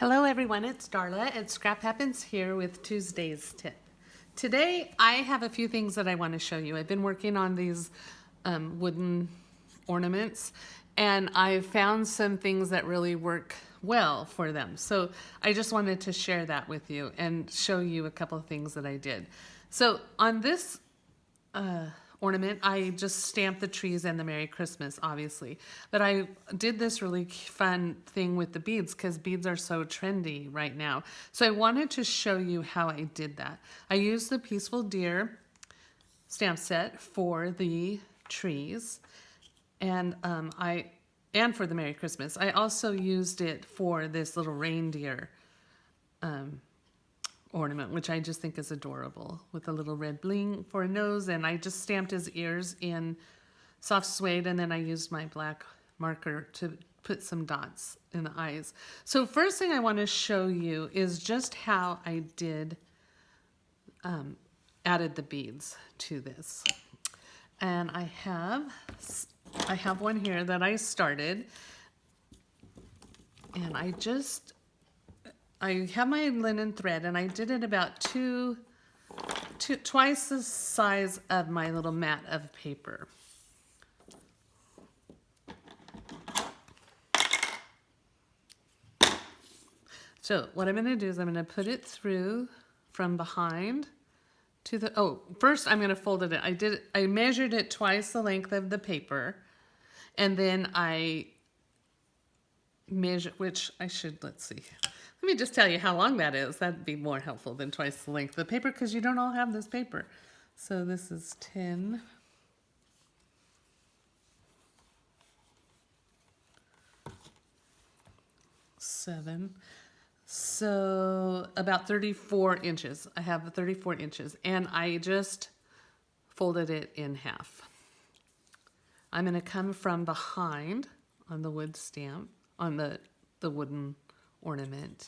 Hello everyone, it's Darla at Scrap Happens here with Tuesday's tip. Today I have a few things that I want to show you. I've been working on these wooden ornaments and I found some things that really work well for them. So I just wanted to share that with you and show you a couple of things that I did. So on this ornament, I just stamped the trees and the Merry Christmas, obviously. But I did this really fun thing with the beads because beads are so trendy right now. So I wanted to show you how I did that. I used the Peaceful Deer stamp set for the trees and and for the Merry Christmas. I also used it for this little reindeer ornament, which I just think is adorable, with a little red bling for a nose, and I just stamped his ears in soft suede, and then I used my black marker to put some dots in the eyes. So first thing I want to show you is just how I did added the beads to this. And I have one here that I started, and I have my linen thread, and I did it about twice the size of my little mat of paper. So what I'm going to do is I'm going to put it through from behind to the, first I'm going to fold it in. I measured it twice the length of the paper, and then I measure, let's see. Let me just tell you how long that is. That'd be more helpful than twice the length of the paper because you don't all have this paper. So this is 10. Seven. So about 34 inches. I have 34 inches and I just folded it in half. I'm going to come from behind on the wood stamp, on the wooden ornament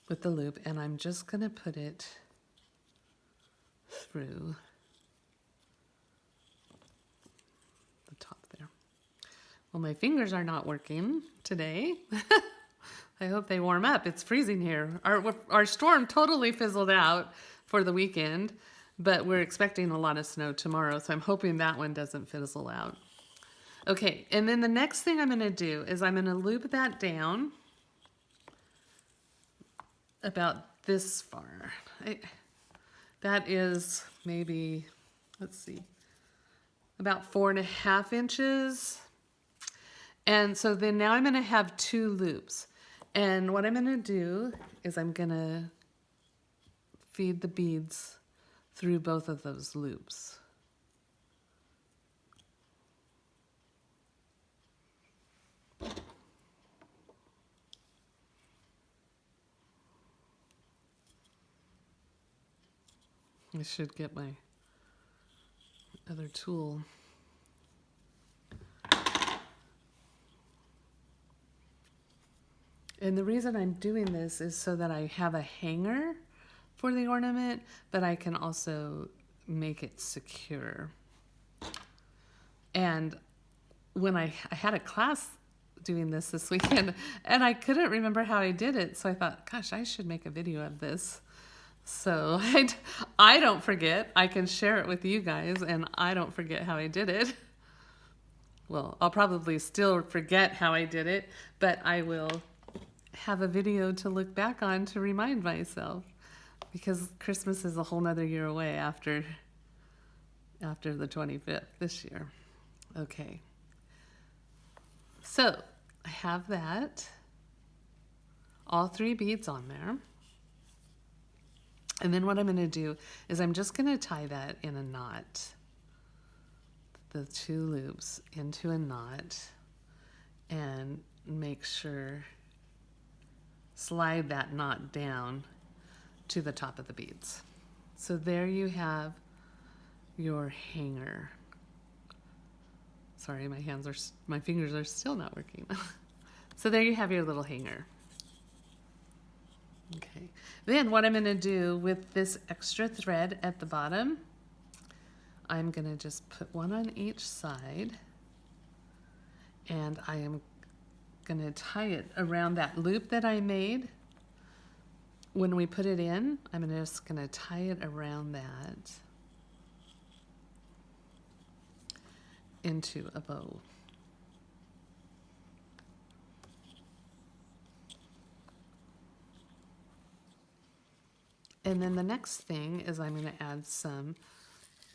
with the loop, and I'm just going to put it through the top there. Well, my fingers are not working today. I hope they warm up. It's freezing here. Our storm totally fizzled out for the weekend, but we're expecting a lot of snow tomorrow, so I'm hoping that one doesn't fizzle out. Okay, and then the next thing I'm going to do is I'm going to loop that down about this far. That is maybe, let's see, about 4.5 inches. And so then now I'm going to have 2 loops. And what I'm going to do is I'm going to feed the beads through both of those loops. I should get my other tool. And the reason I'm doing this is so that I have a hanger for the ornament, but I can also make it secure. And when I had a class doing this weekend, and I couldn't remember how I did it, so I thought, gosh, I should make a video of this. So I don't forget. I can share it with you guys, and I don't forget how I did it. Well, I'll probably still forget how I did it, but I will have a video to look back on to remind myself, because Christmas is a whole nother year away after the 25th this year. Okay. So I have that, all 3 beads on there. And then what I'm going to do is I'm just going to tie that in a knot, the 2 loops into a knot, and make sure, slide that knot down to the top of the beads. So there you have your hanger. Sorry, my fingers are still not working. So there you have your little hanger. Okay, then what I'm going to do with this extra thread at the bottom, I'm going to just put one on each side, and I am gonna tie it around that loop that I made when we put it in. I'm just gonna tie it around that into a bow. And then the next thing is I'm gonna add some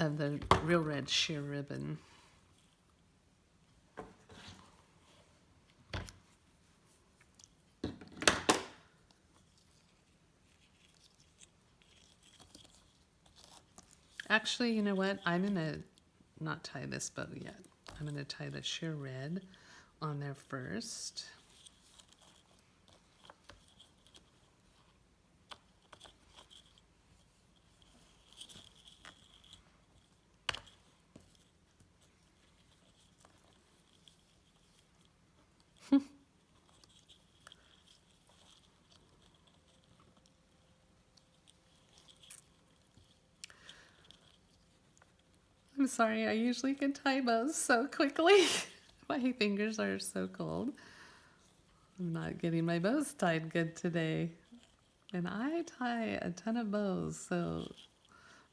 of the real red sheer ribbon. Actually, you know what? I'm gonna not tie this bow yet. I'm gonna tie the sheer red on there first. I'm sorry, I usually can tie bows so quickly. My fingers are so cold. I'm not getting my bows tied good today. And I tie a ton of bows, so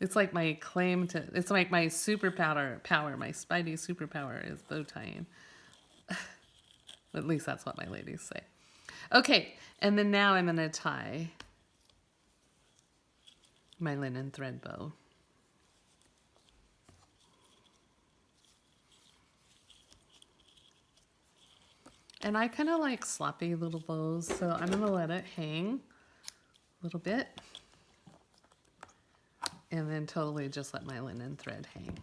it's like my claim to, it's like my superpower, my Spidey superpower is bow tying. At least that's what my ladies say. Okay, and then now I'm gonna tie my linen thread bow. And I kind of like sloppy little bows, so I'm gonna let it hang a little bit. And then totally just let my linen thread hang.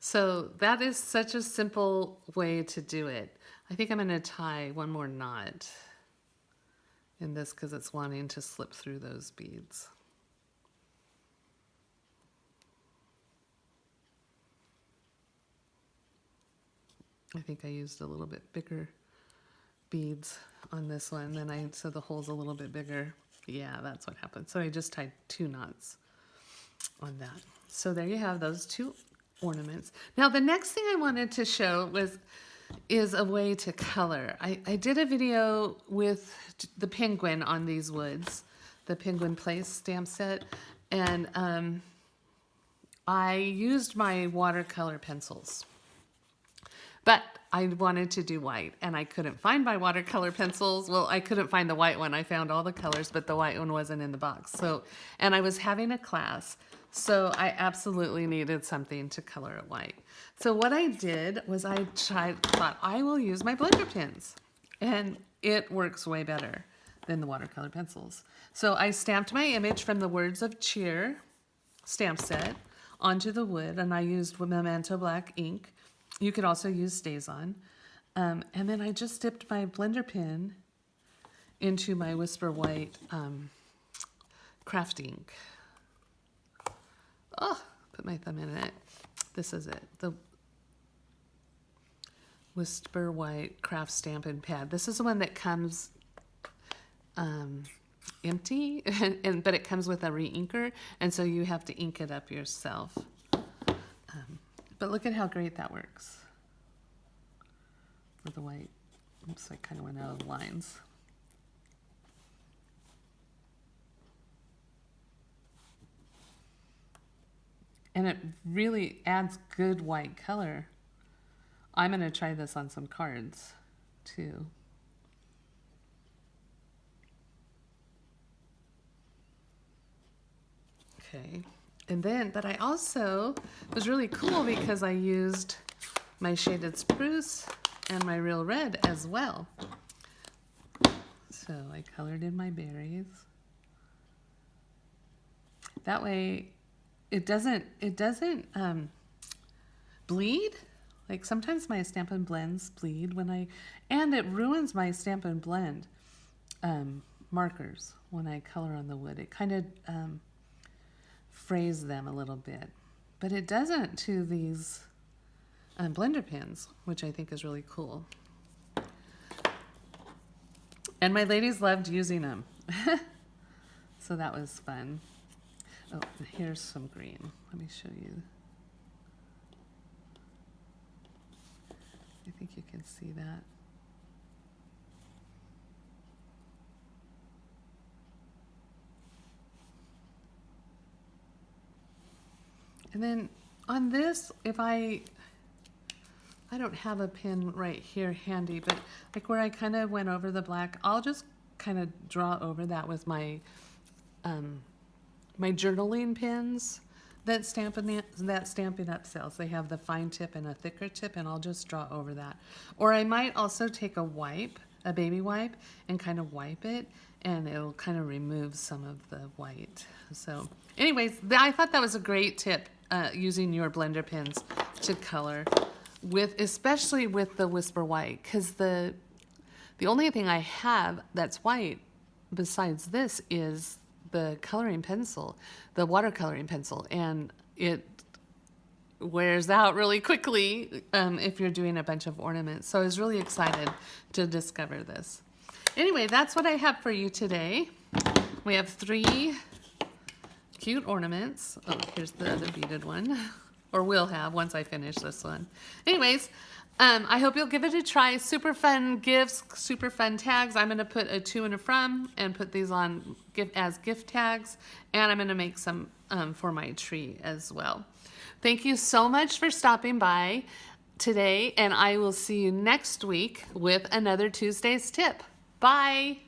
So that is such a simple way to do it. I think I'm gonna tie one more knot in this because it's wanting to slip through those beads. I think I used a little bit bigger beads on this one, then so the hole's a little bit bigger. Yeah, that's what happened. So I just tied 2 knots on that. So there you have those 2 ornaments. Now the next thing I wanted to show is a way to color. I did a video with the penguin on these woods, the Penguin Place stamp set, and I used my watercolor pencils. But I wanted to do white, and I couldn't find my watercolor pencils. Well, I couldn't find the white one. I found all the colors, but the white one wasn't in the box. So, and I was having a class, so I absolutely needed something to color it white. So what I did was thought I will use my blender pens, and it works way better than the watercolor pencils. So I stamped my image from the Words of Cheer stamp set onto the wood, and I used Memento Black ink. You could also use StazOn. And then I just dipped my blender pen into my Whisper White craft ink. Oh, put my thumb in it. This is it. The Whisper White craft stamping pad. This is the one that comes empty, but it comes with a re-inker, and so you have to ink it up yourself. But look at how great that works for the white. Oops, I kind of went out of lines. And it really adds good white color. I'm going to try this on some cards too. Okay. And then, but I also, it was really cool because I used my shaded spruce and my real red as well. So I colored in my berries. That way it doesn't bleed. Like sometimes my Stampin' Blends bleed and it ruins my Stampin' Blend markers when I color on the wood. It kind of frays them a little bit, but it doesn't to these blender pens, which I think is really cool. And my ladies loved using them. So that was fun. Oh, here's some green. Let me show you. I think you can see that. And then on this, if I don't have a pin right here handy, but like where I kind of went over the black, I'll just kind of draw over that with my my journaling pins that Stampin' Up sells. They have the fine tip and a thicker tip, and I'll just draw over that. Or I might also take a wipe, a baby wipe, and kind of wipe it, and it'll kind of remove some of the white. So anyways, I thought that was a great tip, using your blender pins to color with, especially with the Whisper White, because the only thing I have that's white besides this is the coloring pencil, the watercoloring pencil, and it wears out really quickly if you're doing a bunch of ornaments. So I was really excited to discover this. Anyway, that's what I have for you today. We have 3 cute ornaments. Oh, here's the other beaded one, or will have once I finish this one. Anyways, I hope you'll give it a try. Super fun gifts, super fun tags. I'm going to put a to and a from and put these on as gift tags. And I'm going to make some for my tree as well. Thank you so much for stopping by today. And I will see you next week with another Tuesday's tip. Bye.